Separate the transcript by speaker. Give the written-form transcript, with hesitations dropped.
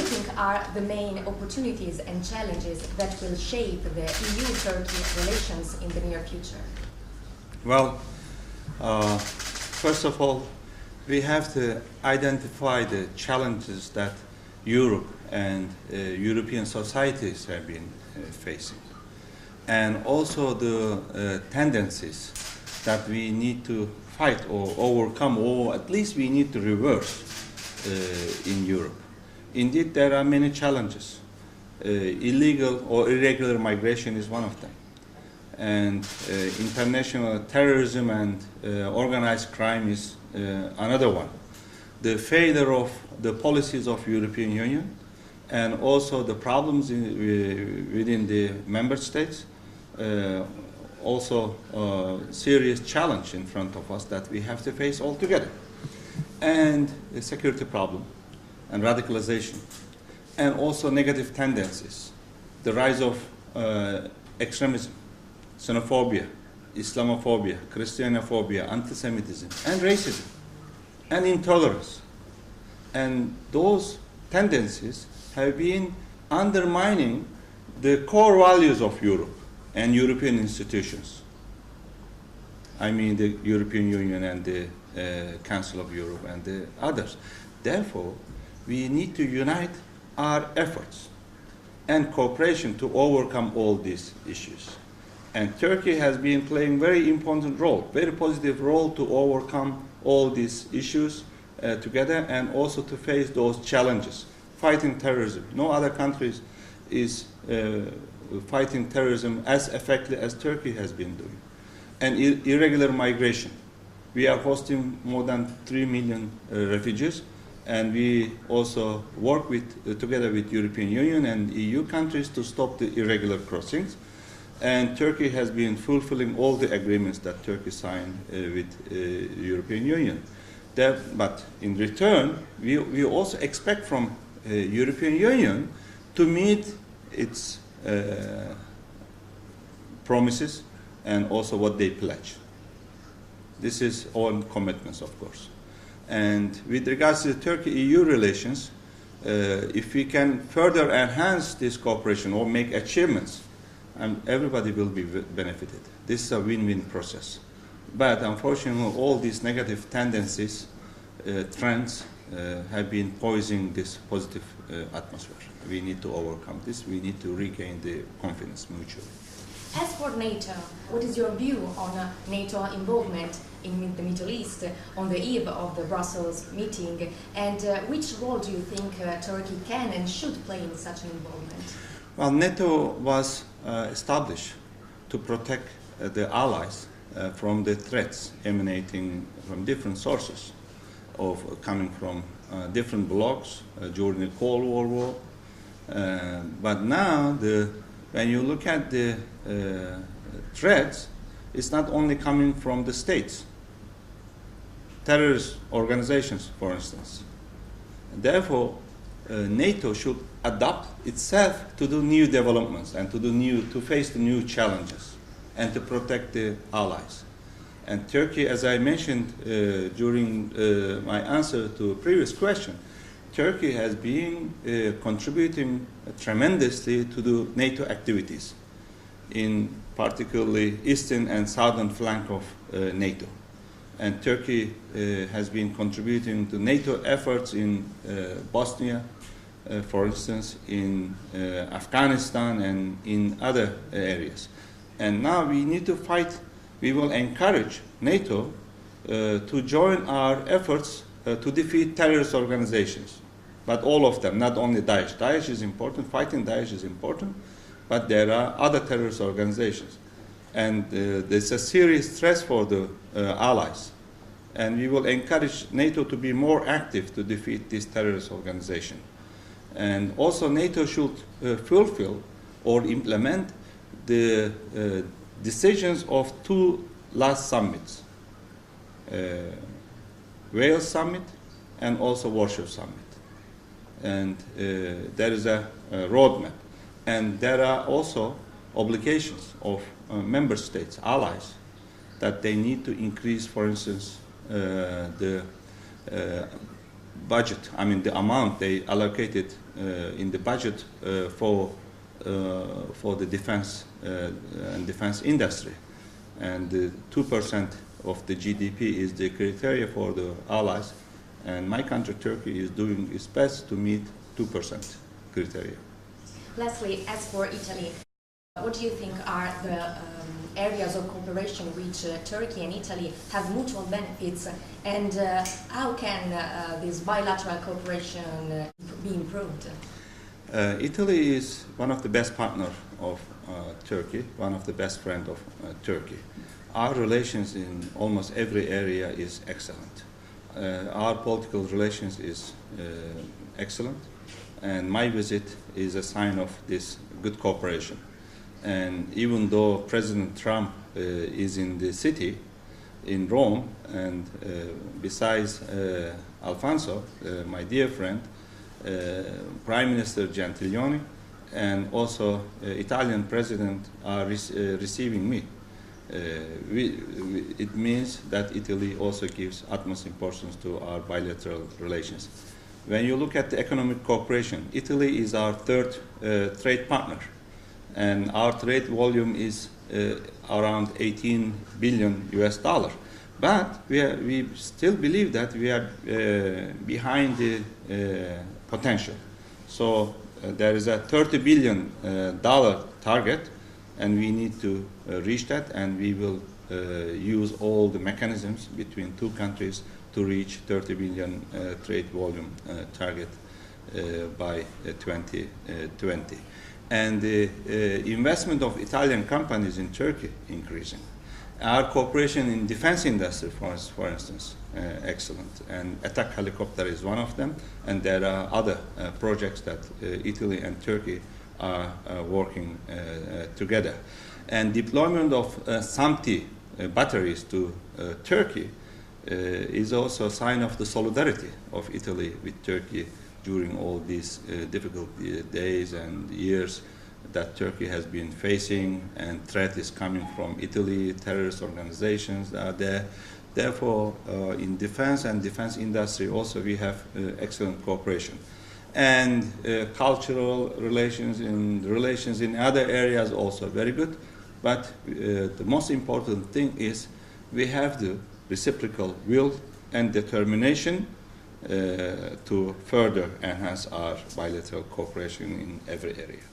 Speaker 1: think are the main opportunities and challenges that will shape the EU-Turkey relations in the near future?
Speaker 2: Well, first of all, we have to identify the challenges that Europe and European societies have been facing, and also the tendencies that we need to fight or overcome, or at least we need to reverse in Europe. Indeed, there are many challenges. Illegal or irregular migration is one of them. And international terrorism and organized crime is another one. The failure of the policies of European Union, and also the problems within the member states, also a serious challenge in front of us that we have to face all together. And the security problem, and radicalization, and also negative tendencies, the rise of extremism, Xenophobia, Islamophobia, Christianophobia, antisemitism, and racism, and intolerance. And those tendencies have been undermining the core values of Europe and European institutions. I mean the European Union and the Council of Europe and the others. Therefore, we need to unite our efforts and cooperation to overcome all these issues. And Turkey has been playing very important role, very positive role to overcome all these issues together, and also to face those challenges. Fighting terrorism. No other country is fighting terrorism as effectively as Turkey has been doing. And irregular migration. We are hosting more than 3 million refugees, and we also work together with European Union and EU countries to stop the irregular crossings. And Turkey has been fulfilling all the agreements that Turkey signed with European Union. But in return, we also expect from European Union to meet its promises and also what they pledge. This is all commitments, of course. And with regards to the Turkey-EU relations, if we can further enhance this cooperation or make achievements, everybody will be benefited. This is a win-win process. But unfortunately, all these negative tendencies, trends, have been poisoning this positive atmosphere. We need to overcome this. We need to regain the confidence mutually.
Speaker 1: As for NATO, what is your view on NATO involvement in the Middle East on the eve of the Brussels meeting, and which role do you think Turkey can and should play in such an involvement?
Speaker 2: Well, NATO was established to protect the allies from the threats emanating from different sources, coming from different blocs during the Cold War. But now, when you look at the threats, it's not only coming from the states, terrorist organizations, for instance. Therefore, NATO should adapt itself to do new developments and to face the new challenges and to protect the allies. And Turkey, as I mentioned during my answer to a previous question, Turkey has been contributing tremendously to the NATO activities, in particularly eastern and southern flank of NATO. And Turkey has been contributing to NATO efforts in Bosnia, for instance, in Afghanistan and in other areas. And now we need to fight. We will encourage NATO to join our efforts to defeat terrorist organizations. But all of them, not only Daesh. Daesh is important, fighting Daesh is important, but there are other terrorist organizations. And there's a serious threat for the allies. And we will encourage NATO to be more active to defeat this terrorist organization. And also NATO should fulfill or implement the decisions of two last summits, Wales summit and also Warsaw summit. And there is a roadmap. And there are also obligations of member states, allies, that they need to increase, for instance, the budget, I mean the amount they allocated in the budget for the defense and defense industry. And 2% of the GDP is the criteria for the allies. And my country, Turkey, is doing its best to meet 2% criteria.
Speaker 1: Lastly, as for Italy, what do you think are the areas of cooperation which Turkey and Italy have mutual benefits, and how can this bilateral cooperation be improved?
Speaker 2: Italy is one of the best partners of Turkey, one of the best friends of Turkey. Our relations in almost every area is excellent. Our political relations is excellent, and my visit is a sign of this good cooperation. And even though President Trump is in the city, in Rome, and besides Alfonso, my dear friend, Prime Minister Gentiloni, and also Italian President are receiving me. It means that Italy also gives utmost importance to our bilateral relations. When you look at the economic cooperation, Italy is our third trade partner, and our trade volume is around 18 billion US dollar. But we still believe that we are behind the potential. So there is a $30 billion target, and we need to reach that, and we will use all the mechanisms between two countries to reach 30 billion trade volume target by 2020. And the investment of Italian companies in Turkey increasing. Our cooperation in defense industry, for instance, excellent. And attack helicopter is one of them, and there are other projects that Italy and Turkey are working together. And deployment of SAMTI batteries to Turkey is also a sign of the solidarity of Italy with Turkey during all these difficult days and years that Turkey has been facing, and threat is coming from Italy, terrorist organizations are there. Therefore, in defense and defense industry also we have excellent cooperation. And cultural relations in other areas also very good. But the most important thing is we have the reciprocal will and determination to further enhance our bilateral cooperation in every area.